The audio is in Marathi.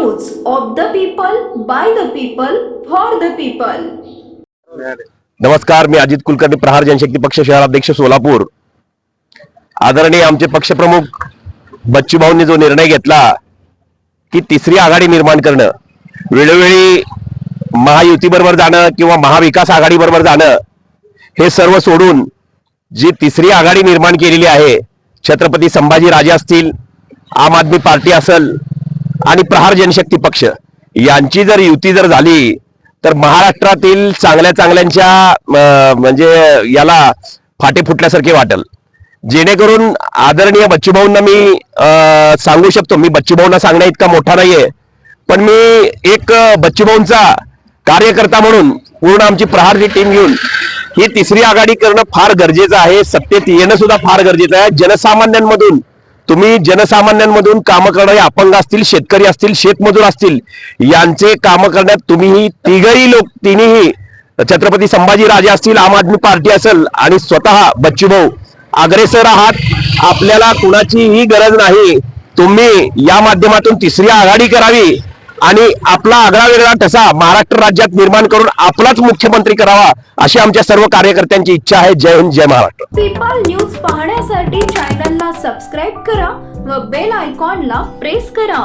News of the people, by the people, for the people. नमस्कार, मी अजित कुलकर्णी, प्रहार जनशक्ती पक्ष शहराध्यक्ष सोलापूर। आदरणीय आमचे पक्षप्रमुख बच्चूभाऊंनी जो निर्णय घेतला की तिसरी आघाडी निर्माण करणं, वेळोवेळी महायुती बरोबर जाणं किंवा महाविकास आघाडी बरोबर जाणं, हे सर्व सोडून जी तिसरी आघाडी निर्माण केलेली आहे, छत्रपती संभाजी राजे असतील, आम आदमी पार्टी असेल आणि प्रहार जनशक्ती पक्ष यांची जर युती जर झाली तर महाराष्ट्रातील चांगल्या चांगल्यांच्या म्हणजे याला फाटे फुटल्यासारखे वाटेल। जेणेकरून आदरणीय बच्चूभाऊंना मी सांगू शकतो, मी बच्चूभाऊंना सांगण्या इतका मोठा नाहीये, पण मी एक बच्चूभाऊंचा कार्यकर्ता म्हणून पूर्ण आमची प्रहारची टीम घेऊन ही तिसरी आघाडी करणं फार गरजेचं आहे। सत्तेत येणं सुद्धा फार गरजेचं आहे। जनसामान्यांमधून जनसामान्यांमधून कामं करणं, हे अपंग असतील, शेतकरी असतील, शेतमजूर असतील, यांचे कामं करण्यात तुम्ही तिन्ही छत्रपती संभाजी राजे असतील, आम आदमी पार्टी असेल आणि स्वतः बच्चूभाऊ अग्रेसर आहात। आपल्याला कुणाचीही गरज नाही, तुम्ही या माध्यमातून तिसरी आघाडी करावी आणि आपला आगळा वेगळा ठसा महाराष्ट्र राज्यात निर्माण करून आपलाच मुख्यमंत्री करावा, अशी आमच्या सर्व कार्यकर्त्यांची इच्छा आहे। जय हिंद, जय महाराष्ट्र। पीपल न्यूज पाहण्यासाठी चॅनलला सबस्क्राइब करा व बेल आयकॉनला प्रेस करा।